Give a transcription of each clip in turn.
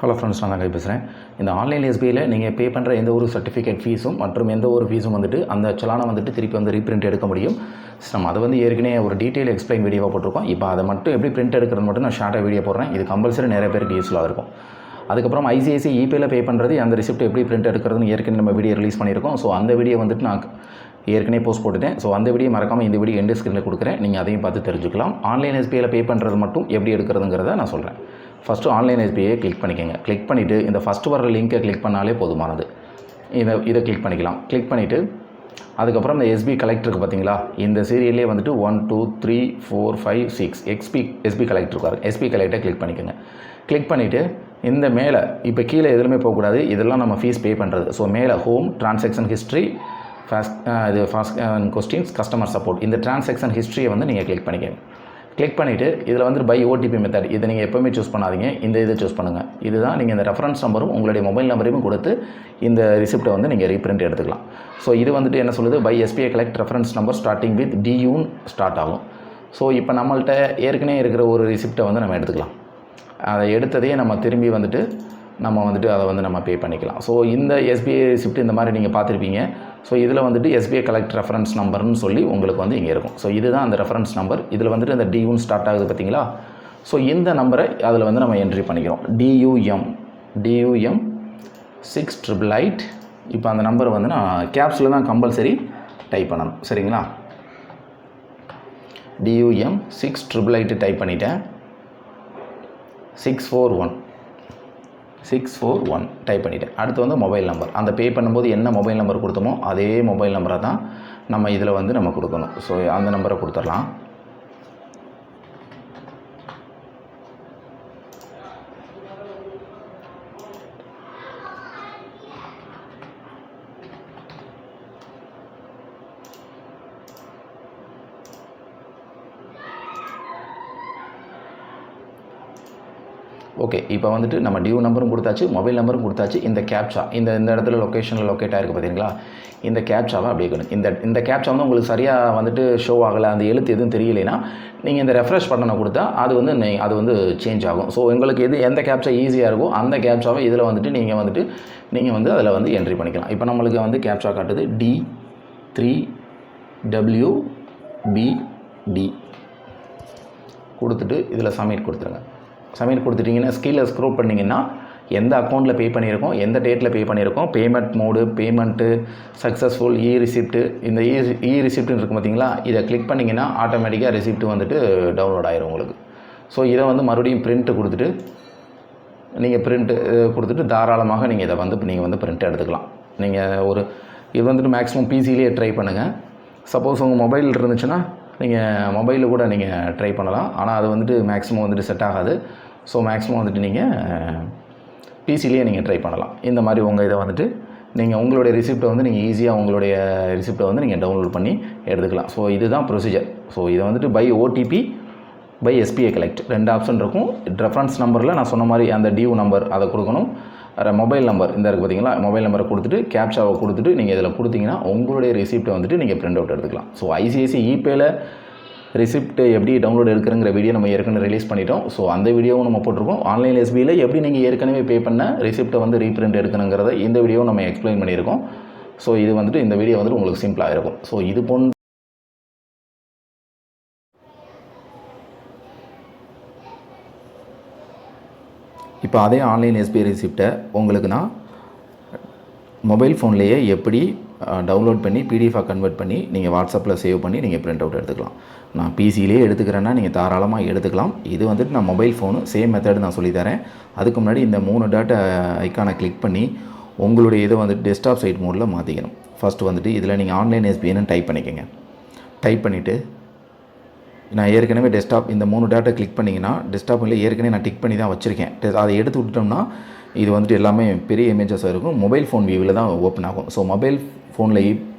Hello friends, நான் தான் பேசுகிறேன். இந்த ஆன்லைன் எஸ்பிஐயில் நீங்கள் பே பண்ணுற எந்த ஒரு சர்டிஃபிகேட் ஃபீஸும் மற்றும் எந்த ஒரு ஃபீஸும் வந்துட்டு அந்த சலானை வந்துட்டு திருப்பி வந்து ரீப்ரிண்ட் எடுக்க முடியும். நம்ம அதை வந்து ஏற்கனவே ஒரு டீட்டெயில் எக்ஸ்பிளைன் வீடியோவாக போட்டிருக்கோம். இப்போ அதை மட்டும் எப்படி பிரிண்ட் எடுக்கிறது மட்டும் நான் ஷார்ட்டாக வீடியோ போடுறேன். இது கம்பல்சரி நிறைய பேருக்கு யூஸ்ஃபுல்லாக இருக்கும். அதுக்கப்புறம் ஐசிஐசி இபியில் பே பண்ணுறது அந்த ரிசிப்ட் எப்படி பிரிண்ட் எடுக்கிறதுன்னு ஏற்கனவே நம்ம வீடியோ ரிலீஸ் பண்ணியிருக்கோம். ஸோ அந்த வீடியோ வந்துட்டு நான் ஏற்கனவே போஸ்ட் போட்டுட்டேன். ஸோ அந்த வீடியோ மறக்காமல் இந்த வீடியோ எண்ட் ஸ்க்ரீனில் கொடுக்குறேன். நீங்கள் அதையும் பார்த்து தெரிஞ்சுக்கலாம். ஆன்லைன் எஸ்பிஐயில் பே பண்ணுறது மட்டும் எப்படி எடுக்கிறதுங்கிறத நான் சொல்கிறேன். ஃபஸ்ட்டு ஆன்லைன் எஸ்பிஐயை கிளிக் பண்ணிக்கோங்க. கிளிக் பண்ணிவிட்டு இந்த ஃபஸ்ட்டு வர லிங்க்கை கிளிக் பண்ணாலே போதுமானது. இதை கிளிக் பண்ணிக்கலாம். கிளிக் பண்ணிவிட்டு அதுக்கப்புறம் இந்த எஸ்பி கலெக்டருக்கு பார்த்தீங்களா, இந்த சீரியல்லே வந்துட்டு 1 2 3 4 5 6 எஸ்பி கலெக்டர் இருக்காரு. எஸ்பி கலெக்டரை கிளிக் பண்ணிக்கோங்க. கிளிக் பண்ணிவிட்டு இந்த மேலே இப்போ கீழே எதுவுமே போகக்கூடாது. இதெல்லாம் நம்ம ஃபீஸ் பே பண்ணுறது. ஸோ மேலே home, transaction history, fast questions, customer support, இந்த டிரான்சாக்ஷன் ஹிஸ்ட்ரியை வந்து நீங்கள் கிளிக் பண்ணிக்கோங்க. கிளிக் பண்ணிவிட்டு இதில் வந்துட்டு பை ஓடிபி மெத்தட் இதை நீங்கள் எப்போவுமே சூஸ் பண்ணாதீங்க. இதை சூஸ் பண்ணுங்கள். இதுதான் நீங்கள் இந்த ரெஃபரன்ஸ் நம்பரும் உங்களுடைய மொபைல் நம்பரையும் கொடுத்து இந்த ரிசிப்ட்டை வந்து நீங்கள் ரீப்ரிண்ட் எடுத்துக்கலாம். ஸோ இது வந்துட்டு என்ன சொல்லுது, by SBI collect reference number starting with டியூன்னு ஸ்டார்ட் ஆகும். ஸோ இப்போ நம்மள்கிட்ட ஏற்கனவே இருக்கிற ஒரு ரிசிப்ட்டை வந்து நம்ம எடுத்துக்கலாம். அதை எடுத்ததையே நம்ம திரும்பி வந்துட்டு அதை வந்து நம்ம பே பண்ணிக்கலாம். ஸோ இந்த எஸ்பிஐ ரிசிப்ட் இந்த மாதிரி நீங்கள் பார்த்துருப்பீங்க. ஸோ இதில் வந்துட்டு எஸ்பிஐ கலெக்ட் ரெஃபரன்ஸ் நம்பர்னு சொல்லி உங்களுக்கு வந்து இங்கே இருக்கும். ஸோ இதுதான் அந்த ரெஃபரன்ஸ் நம்பர். இதில் வந்துட்டு இந்த டியூன்னு ஸ்டார்ட் ஆகுது பார்த்தீங்களா. ஸோ இந்த நம்பரை அதில் வந்து நம்ம என்ட்ரி பண்ணிக்கிறோம். டியூஎம் 688. இப்போ அந்த நம்பரை வந்து நான் கேப்ஸில் தான் கம்பல்சரி டைப் பண்ணணும். சரிங்களா. டியூஎம் 688 டைப் பண்ணிட்டேன். 641 டைப் பண்ணிவிட்டேன். அடுத்து வந்து மொபைல் நம்பர், அந்த பே பண்ணும்போது என்ன மொபைல் நம்பர் கொடுத்தோமோ அதே மொபைல் நம்பரை தான் நம்ம இதில் வந்து நம்ம கொடுக்கணும். ஸோ அந்த நம்பரை கொடுத்துடலாம். ஓகே, இப்போ வந்துட்டு நம்ம டியூ நம்பரும் கொடுத்தாச்சு, மொபைல் நம்பரும் கொடுத்தாச்சு. இந்த கேப்சா இந்த இடத்துல லொக்கேஷனில் லொக்கேட் ஆகிருக்கு பார்த்தீங்களா. இந்த கேப்சாவை அப்படியே இந்த கேப்சா வந்து உங்களுக்கு சரியாக வந்துட்டு ஷோ ஆகலை, அந்த எழுத்து எதுவும் தெரியலைன்னா நீங்கள் இந்த ரெஃப்ரெஷ் பட்டனை கொடுத்தா அது வந்து சேஞ்ச் ஆகும். ஸோ உங்களுக்கு எந்த கேப்சா ஈஸியாக இருக்கோ அந்த கேப்சாவை இதில் வந்துட்டு நீங்கள் வந்து அதில் வந்து என்ட்ரி பண்ணிக்கலாம். இப்போ நம்மளுக்கு வந்து கேப்சா காட்டுது D3WBD கொடுத்துட்டு இதில் சப்மிட் கொடுத்துருங்க. சப்மிட் கொடுத்துட்டிங்கன்னா கீழே ஸ்க்ரோல் பண்ணிங்கன்னா எந்த அக்கௌண்ட்டில் பே பண்ணியிருக்கோம், எந்த டேட்டில் பே பண்ணியிருக்கோம், payment mode, payment successful, receipt, இந்த ரிசிப்ட்டுன்னு இருக்கும் பார்த்தீங்களா. இதை கிளிக் பண்ணிங்கன்னா ஆட்டோமேட்டிக்காக ரிசிப்ட்டு வந்துட்டு டவுன்லோட் ஆகிரும் உங்களுக்கு. ஸோ இதை வந்து மறுபடியும் பிரிண்ட்டு கொடுத்துட்டு தாராளமாக நீங்கள் இதை வந்து பிரிண்ட் எடுத்துக்கலாம். நீங்கள் இது வந்துட்டு மேக்ஸிமம் பிசிலேயே ட்ரை பண்ணுங்கள். சப்போஸ் உங்கள் மொபைல் இருந்துச்சுன்னா நீங்கள் மொபைலில் கூட நீங்கள் ட்ரை பண்ணலாம். ஆனால் அது வந்துட்டு மேக்ஸிமம் வந்துட்டு செட் ஆகாது. ஸோ மேக்ஸிமம் வந்துட்டு நீங்கள் பிசிலேயே நீங்கள் ட்ரை பண்ணலாம். இந்த மாதிரி இதை வந்துட்டு நீங்கள் உங்களுடைய ரிசிப்ட்டை வந்து நீங்கள் ஈஸியாக உங்களுடைய ரிசிப்ட்டை வந்து நீங்கள் டவுன்லோட் பண்ணி எடுத்துக்கலாம். ஸோ இதுதான் ப்ரொசீஜர். ஸோ இதை வந்துட்டு by OTP, by SBI collect 2 option இருக்கும். ரெஃபரன்ஸ் நம்பரில் நான் சொன்ன மாதிரி அந்த டியூ நம்பர் அதை கொடுக்கணும். மொபைல் நம்பர் இந்த இருக்குது பார்த்தீங்களா, மொபைல் நம்பரை கொடுத்துட்டு கேப்சாவை கொடுத்துட்டு நீங்கள் இதில் கொடுத்தீங்கன்னா உங்களுடைய ரிசிப்ட்டை வந்துட்டு நீங்கள் பிரிண்ட் அவுட் எடுத்துக்கலாம். ஸோ ஐசிஐசி இபேயில் ரிசிப்ட் எப்படி டவுன்லோட் எடுக்கிறங்கிற வீடியோ நம்ம ஏற்கனவே ரிலீஸ் பண்ணிட்டோம். ஸோ அந்த வீடியோவும் நம்ம போட்டிருக்கோம். ஆன்லைன் எஸ்பிஐயில் எப்படி நீங்கள் ஏற்கனவே பே பண்ண ரிசிப்ட்டை வந்து ரீப்ரிண்ட் எடுக்கணுங்கிறத இந்த வீடியோவும் நம்ம எக்ஸ்பிளைன் பண்ணியிருக்கோம். ஸோ இது வந்துட்டு இந்த வீடியோ வந்துட்டு உங்களுக்கு சிம்பிளாக இருக்கும். ஸோ இது போன்ற இப்போ அதே ஆன்லைன் எஸ்பிஐ ரிசிப்ட்டை உங்களுக்கு நான் மொபைல் ஃபோன்லேயே எப்படி டவுன்லோட் பண்ணி பிடிஎஃபாக கன்வெர்ட் பண்ணி நீங்கள் வாட்ஸ்அப்பில் சேவ் பண்ணி நீங்கள் பிரிண்ட் அவுட் எடுத்துக்கலாம். நான் பிசிலேயே எடுத்துக்கிறேன்னா நீங்கள் தாராளமாக எடுத்துக்கலாம். இது வந்துட்டு நான் மொபைல் ஃபோனு சேம் மெத்தட் நான் சொல்லித்தரேன். அதுக்கு முன்னாடி இந்த 3 டாட் ஐக்கானை கிளிக் பண்ணி உங்களுடைய இதை வந்துட்டு டெஸ்க்டாப் சைட் மோடில் மாற்றிக்கணும். ஃபஸ்ட்டு வந்துட்டு இதில் நீங்கள் ஆன்லைன் எஸ்பிஐன்னு டைப் பண்ணிக்கோங்க. டைப் பண்ணிவிட்டு நான் ஏற்கனவே டெஸ்க்டாப் இந்த 3 டாட்டை கிளிக் பண்ணிங்கன்னா டெஸ்க்டாப்பில் ஏற்கனவே நான் டிக் பண்ணி தான் வச்சுருக்கேன். அதை எடுத்து விட்டோம்னா இது வந்துட்டு எல்லாமே பெரிய இமேஜஸாக இருக்கும். மொபைல் ஃபோன் வியூவில் தான் ஓப்பன் ஆகும். ஸோ மொபைல் ஃபோனில்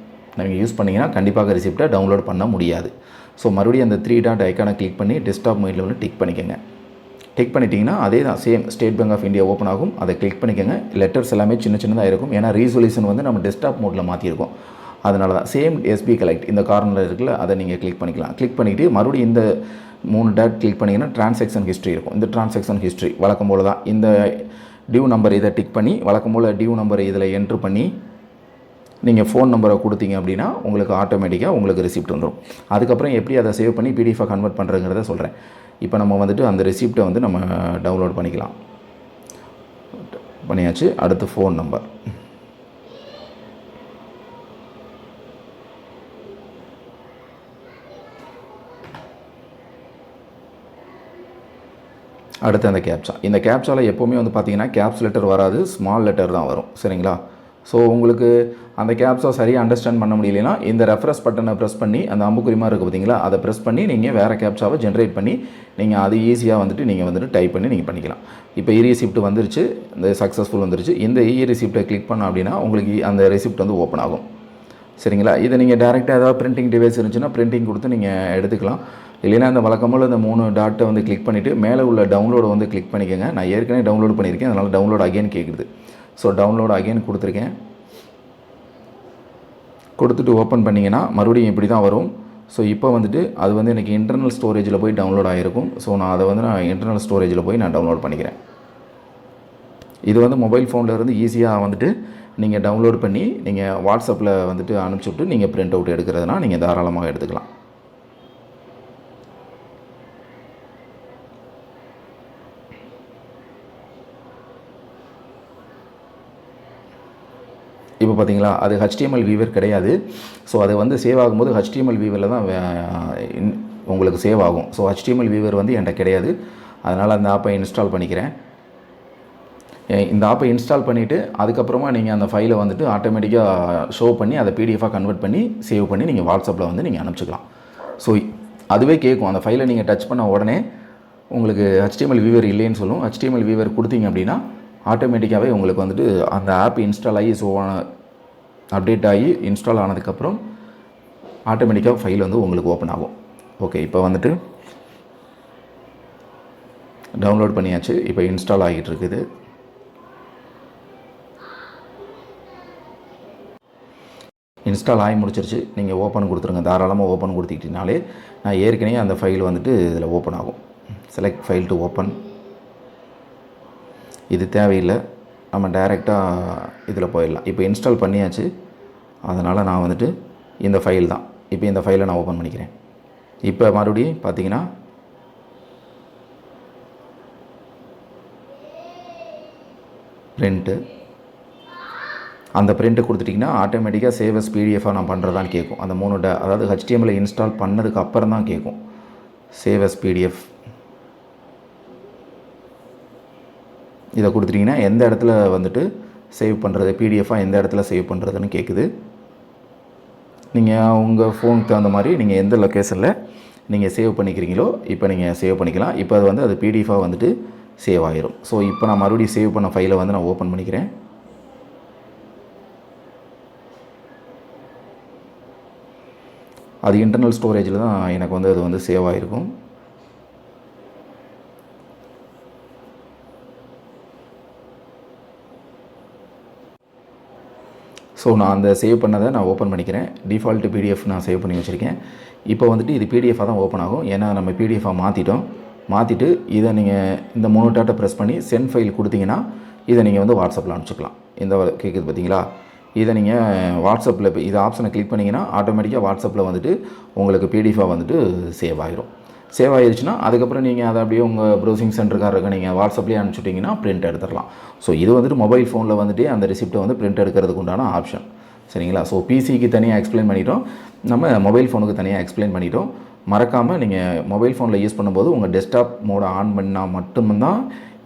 நீங்கள் யூஸ் பண்ணிங்கன்னா கண்டிப்பாக ரிசிப்ட்டை டவுன்லோட் பண்ண முடியாது. ஸோ மறுபடியும் அந்த 3 டாட் ஐக்கானை கிளிக் பண்ணி டெஸ்க்டாப் மோடில் வந்து டிக் பண்ணிக்கோங்க. டிக் பண்ணிட்டீங்கன்னா அதே தான் same State Bank of India open ஆகும். அதை கிளிக் பண்ணிக்கோங்க. லெட்டர்ஸ் எல்லாமே சின்னதாக இருக்கும். ஏன்னா ரீசொல்யூஷன் வந்து நம்ம டெஸ்க்டாப் மோடில் மாற்றிருக்கோம். அதனால தான் சேம் எஸ்பி கலெக்ட் இந்த கார்னரில் இருக்குல்ல, அதை நீங்கள் கிளிக் பண்ணிக்கலாம். கிளிக் பண்ணிவிட்டு மறுபடியும் இந்த 3 டாட் கிளிக் பண்ணிங்கன்னா ட்ரான்சாக்ஷன் ஹிஸ்ட்ரி இருக்கும். இந்த ட்ரான்சாக்ஷன் ஹிஸ்ட்ரி வழக்கம் போல் தான் இந்த டியூ நம்பர் இதை டிக் பண்ணி வழக்கம் போல் டியூ நம்பரை இதில் என்ட்ரு பண்ணி நீங்கள் ஃபோன் நம்பரை கொடுத்தீங்க அப்படின்னா உங்களுக்கு ஆட்டோமேட்டிக்காக உங்களுக்கு ரெசிப்ட் வந்துடும். அதுக்கப்புறம் எப்படி அதை சேவ் பண்ணி பிடிஎஃபாக கன்வெர்ட் பண்ணுறங்கிறத சொல்கிறேன். இப்போ நம்ம வந்துட்டு அந்த ரெசிப்டை வந்து நம்ம டவுன்லோட் பண்ணிக்கலாம். பண்ணியாச்சு. அடுத்து ஃபோன் நம்பர். அடுத்து அந்த கேப்சா. இந்த கேப்சாவில் எப்போவுமே வந்து பார்த்தீங்கன்னா கேப்ஸ் லெட்டர் வராது, ஸ்மால் லெட்டர் தான் வரும். சரிங்களா? ஸோ உங்களுக்கு அந்த கேப்ஸை சரியாக அண்டர்ஸ்டாண்ட் பண்ண முடியலைன்னா இந்த ரெஃப்ரெஷ் பட்டனை ப்ரெஸ் பண்ணி அந்த அம்புக்குறி மாதிரி இருக்குது பார்த்தீங்களா, அதை ப்ரெஸ் பண்ணி நீங்கள் வேறு கேப்சாவை ஜென்ரேட் பண்ணி நீங்கள் அது ஈஸியாக வந்துட்டு நீங்கள் வந்துட்டு டைப் பண்ணி நீங்கள் பண்ணிக்கலாம். இப்போ இ-ரெசிப்ட் வந்துருச்சு, இந்த சக்ஸஸ்ஃபுல் வந்துருச்சு. இந்த இ-ரெசிப்டை கிளிக் பண்ண அப்படின்னா உங்களுக்கு அந்த ரெசிப்ட் வந்து ஓப்பன் ஆகும். சரிங்களா? இதை நீங்கள் டேரெக்டாக ஏதாவது பிரிண்டிங் டிவைஸ் இருந்துச்சுன்னா பிரிண்டிங் கொடுத்து நீங்கள் எடுத்துக்கலாம். இல்லைன்னா இந்த வழக்கம்போல் இந்த 3 டாட்டை வந்து கிளிக் பண்ணிவிட்டு மேலே உள்ள டவுன்லோடை வந்து கிளிக் பண்ணிக்கோங்க. நான் ஏற்கனவே டவுன்லோட் பண்ணியிருக்கேன், அதனால் டவுன்லோட் அகைன் கேட்குது. ஸோ டவுன்லோட் அகைன் கொடுத்துருக்கேன். கொடுத்துட்டு ஓப்பன் பண்ணிங்கன்னா மறுபடியும் இப்படி தான் வரும். ஸோ இப்போ வந்துட்டு அது வந்து எனக்கு இன்டர்னல் ஸ்டோரேஜில் போய் டவுன்லோட் ஆகிருக்கும். ஸோ நான் அதை வந்து நான் இன்டர்னல் ஸ்டோரேஜில் போய் நான் டவுன்லோட் பண்ணிக்கிறேன். இது வந்து மொபைல் ஃபோனில் இருந்து ஈஸியாக வந்துட்டு நீங்கள் டவுன்லோட் பண்ணி நீங்கள் வாட்ஸ்அப்பில் வந்துட்டு அனுப்பிச்சி விட்டு நீங்கள் பிரிண்ட் அவுட் எடுக்கிறதுனா நீங்கள் தாராளமாக எடுத்துக்கலாம். இப்போ பார்த்தீங்களா, அது HTML வியூவர் கிடையாது. ஸோ அது வந்து சேவ் ஆகும்போது HTML வியூவரில் தான் உங்களுக்கு சேவ் ஆகும். ஸோ HTML வியூவர் வந்து என்கிட்ட கிடையாது. அதனால் அந்த ஆப்பை இன்ஸ்டால் பண்ணிக்கிறேன். இந்த ஆப்பை இன்ஸ்டால் பண்ணிவிட்டு அதுக்கப்புறமா நீங்கள் அந்த ஃபைலை வந்துட்டு ஆட்டோமேட்டிக்காக ஷோ பண்ணி அதை பிடிஎஃபாக கன்வெர்ட் பண்ணி சேவ் பண்ணி நீங்கள் வாட்ஸ்அப்பில் வந்து நீங்கள் அனுப்பிச்சிக்கலாம். ஸோ அதுவே கேட்கும். அந்த ஃபைலை நீங்கள் டச் பண்ண உடனே உங்களுக்கு HTML வியூவர் இல்லைன்னு சொல்லும். HTML வியூவர் கொடுத்தீங்க அப்படின்னா ஆட்டோமேட்டிக்காகவே உங்களுக்கு வந்துட்டு அந்த ஆப் இன்ஸ்டால் ஆகி அப்டேட் ஆகி இன்ஸ்டால் ஆனதுக்கப்புறம் ஆட்டோமேட்டிக்காக ஃபைல் வந்து உங்களுக்கு ஓப்பன் ஆகும். ஓகே, இப்போ வந்துட்டு டவுன்லோட் பண்ணியாச்சு. இப்போ இன்ஸ்டால் ஆகிட்டு இருக்குது. இன்ஸ்டால் ஆகி முடிச்சிருச்சு. நீங்கள் ஓப்பன் கொடுத்துருங்க. தாராளமாக ஓப்பன் கொடுத்துக்கிட்டீங்கனாலே நான் ஏற்கனவே அந்த ஃபைல் வந்துட்டு இதில் ஓப்பன் ஆகும். Select file to open. இது தேவையில்லை, நம்ம டைரெக்டாக இதில் போயிடலாம். இப்போ இன்ஸ்டால் பண்ணியாச்சு. அதனால் நான் வந்துட்டு இந்த ஃபைல் தான். இப்போ இந்த ஃபைலை நான் ஓப்பன் பண்ணிக்கிறேன். இப்போ மறுபடியும் பார்த்தீங்கன்னா பிரிண்ட்டு, அந்த பிரிண்ட்டு கொடுத்துட்டிங்கன்னா ஆட்டோமேட்டிக்காக சேவ் அஸ் பிடிஎஃபாக நான் பண்ணுறதான்னு கேட்கும். அந்த 3 அதாவது HTML இன்ஸ்டால் பண்ணதுக்கு அப்புறம் தான் கேட்கும் சேவ் அஸ் பிடிஎஃப். இதை கொடுத்துட்டிங்கன்னா எந்த இடத்துல வந்துட்டு சேவ் பண்ணுறது, பிடிஎஃபாக எந்த இடத்துல சேவ் பண்ணுறதுன்னு கேட்குது. நீங்கள் உங்கள் ஃபோனுக்கு தகுந்த மாதிரி நீங்கள் எந்த லொக்கேஷனில் நீங்கள் சேவ் பண்ணிக்கிறீங்களோ இப்போ நீங்கள் சேவ் பண்ணிக்கலாம். இப்போ அது வந்து அது பிடிஎஃபாக வந்துட்டு சேவ் ஆகிரும். ஸோ இப்போ நான் மறுபடியும் சேவ் பண்ண ஃபைலை வந்து நான் ஓப்பன் பண்ணிக்கிறேன். அது இன்டர்னல் ஸ்டோரேஜில் தான் எனக்கு வந்து அது வந்து சேவ் ஆகிருக்கும். ஸோ நான் அந்த சேவ் பண்ணதை நான் ஓப்பன் பண்ணிக்கிறேன். டிஃபால்ட் பிடிஎஃப் நான் சேவ் பண்ணி வச்சுருக்கேன். இப்போ வந்துட்டு இது பிடிஎஃபாக தான் ஓப்பன் ஆகும். ஏன்னா நம்ம பிடிஎஃபாக மாற்றிட்டு இதை நீங்கள் இந்த 3 டாட்டை ப்ரெஸ் பண்ணி சென்ட் ஃபைல் கொடுத்தீங்கன்னா இதை நீங்கள் வந்து வாட்ஸ்அப்பில் அனுப்பிச்சிக்கலாம். இந்த கேட்குது பார்த்தீங்களா, இதை நீங்கள் வாட்ஸ்அப்பில் இப்போ இது ஆப்ஷனை கிளிக் பண்ணிங்கன்னா ஆட்டோமேட்டிக்காக வாட்ஸ்அப்பில் வந்துட்டு உங்களுக்கு பிடிஎஃபாக வந்துட்டு சேவ் ஆகிரும். சேவ் ஆகிடுச்சுன்னா அதுக்கப்புறம் நீங்கள் அதை அப்படியே உங்கள் ப்ரௌசிங் சென்டருக்காரருக்கு நீங்கள் வாட்ஸ்அப்லேயே அனுப்பிச்சுட்டிங்கன்னா பிரிண்ட் எடுத்துடலாம். ஸோ இது வந்துட்டு மொபைல் ஃபோனில் வந்துட்டு அந்த ரெசிப்ட்டை வந்து பிரிண்ட் எடுக்கிறதுக்கு உண்டான ஆப்ஷன். சரிங்களா? ஸோ பிசிக்கு தனியாக எக்ஸ்பிளைன் பண்ணிட்டோம், நம்ம மொபைல் ஃபோனுக்கு தனியாக எக்ஸ்பிளைன் பண்ணிட்டோம். மறக்காமல் நீங்கள் மொபைல் ஃபோனில் யூஸ் பண்ணும்போது உங்கள் டெஸ்க்டாப் மோடை ஆன் பண்ணால் மட்டும்தான்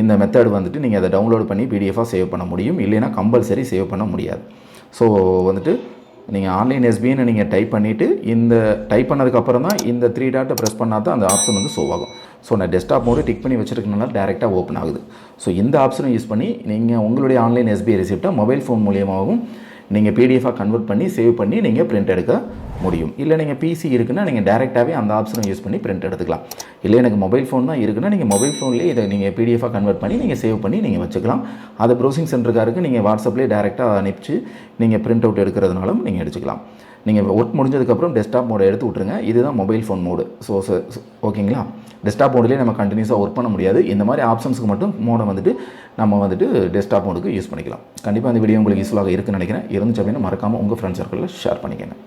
இந்த மெத்தட் வந்துட்டு நீங்கள் அதை டவுன்லோட் பண்ணி பிடிஎஃபாக சேவ் பண்ண முடியும். இல்லைன்னா கம்பல்சரி சேவ் பண்ண முடியாது. ஸோ வந்துட்டு நீங்கள் ஆன்லைன் எஸ்பின்னு நீங்கள் டைப் பண்ணிவிட்டு இந்த டைப் பண்ணதுக்கப்புறம் தான் இந்த 3 டாட்டை ப்ரெஸ் பண்ணால் தான் அந்த ஆப்ஷன் வந்து ஷோ ஆகும். ஸோ நான் டெஸ்க்டாப் மோடு டிக் பண்ணி வச்சுருக்கனால டேரெக்டாக ஓப்பன் ஆகுது. ஸோ இந்த ஆப்ஷனை யூஸ் பண்ணி நீங்கள் உங்களுடைய ஆன்லைன் எஸ்பிஐ ரெசிப்ட்டை மொபைல் ஃபோன் மூலியமாகவும் நீங்கள் பிடிஎஃபாக கன்வெர்ட் பண்ணி சேவ் பண்ணி நீங்கள் பிரிண்ட் எடுக்க முடியும். இல்லை நீங்கள் பிசி இருக்குன்னா நீங்கள் டேரெக்டாகவே அந்த ஆப்ஷனை யூஸ் பண்ணி பிரிண்ட் எடுத்துக்கலாம். இல்லை எனக்கு மொபைல் ஃபோன் தான் இருக்குன்னா நீங்கள் மொபைல் ஃபோன்லேயே இதை நீங்கள் பிடிஎஃபாக கன்வெர்ட் பண்ணி நீங்கள் சேவ் பண்ணி நீங்கள் வச்சுக்கலாம். அதை ப்ரௌசிங் சென்டருக்காருக்கு நீங்கள் வாட்ஸ்அப்லேயே டேரெக்டாக அனுப்பிச்சு நீங்கள் பிரிண்ட் அவுட் எடுக்கிறதுனாலும் நீங்கள் எடுத்துக்கலாம். நீங்கள் ஒர்க் முடிஞ்சதுக்கப்புறம் டெஸ்க்டாப் மோடை எடுத்து விட்ருங்க. இதுதான் மொபைல் ஃபோன் மோடு. ஸோ ஓகேங்களா? டெஸ்க்டாப் மோட்லேயே நம்ம கண்டினியூஸாக ஒர்க் பண்ண முடியாது. இந்த மாதிரி ஆப்ஷன்ஸுக்கு மட்டும் மோடம் வந்துட்டு நம்ம வந்துட்டு டெஸ்க்டாப் மோடுக்கு யூஸ் பண்ணிக்கலாம். கண்டிப்பாக இந்த வீடியோ உங்களுக்கு யூஸ்ஃபுல்லாக இருக்குன்னு நினைக்கிறேன். இருந்துச்சு அப்படின்னா மறக்காமல் உங்கள் ஃப்ரெண்ட்ஸ் சர்க்கிளில் ஷேர் பண்ணிக்கங்க.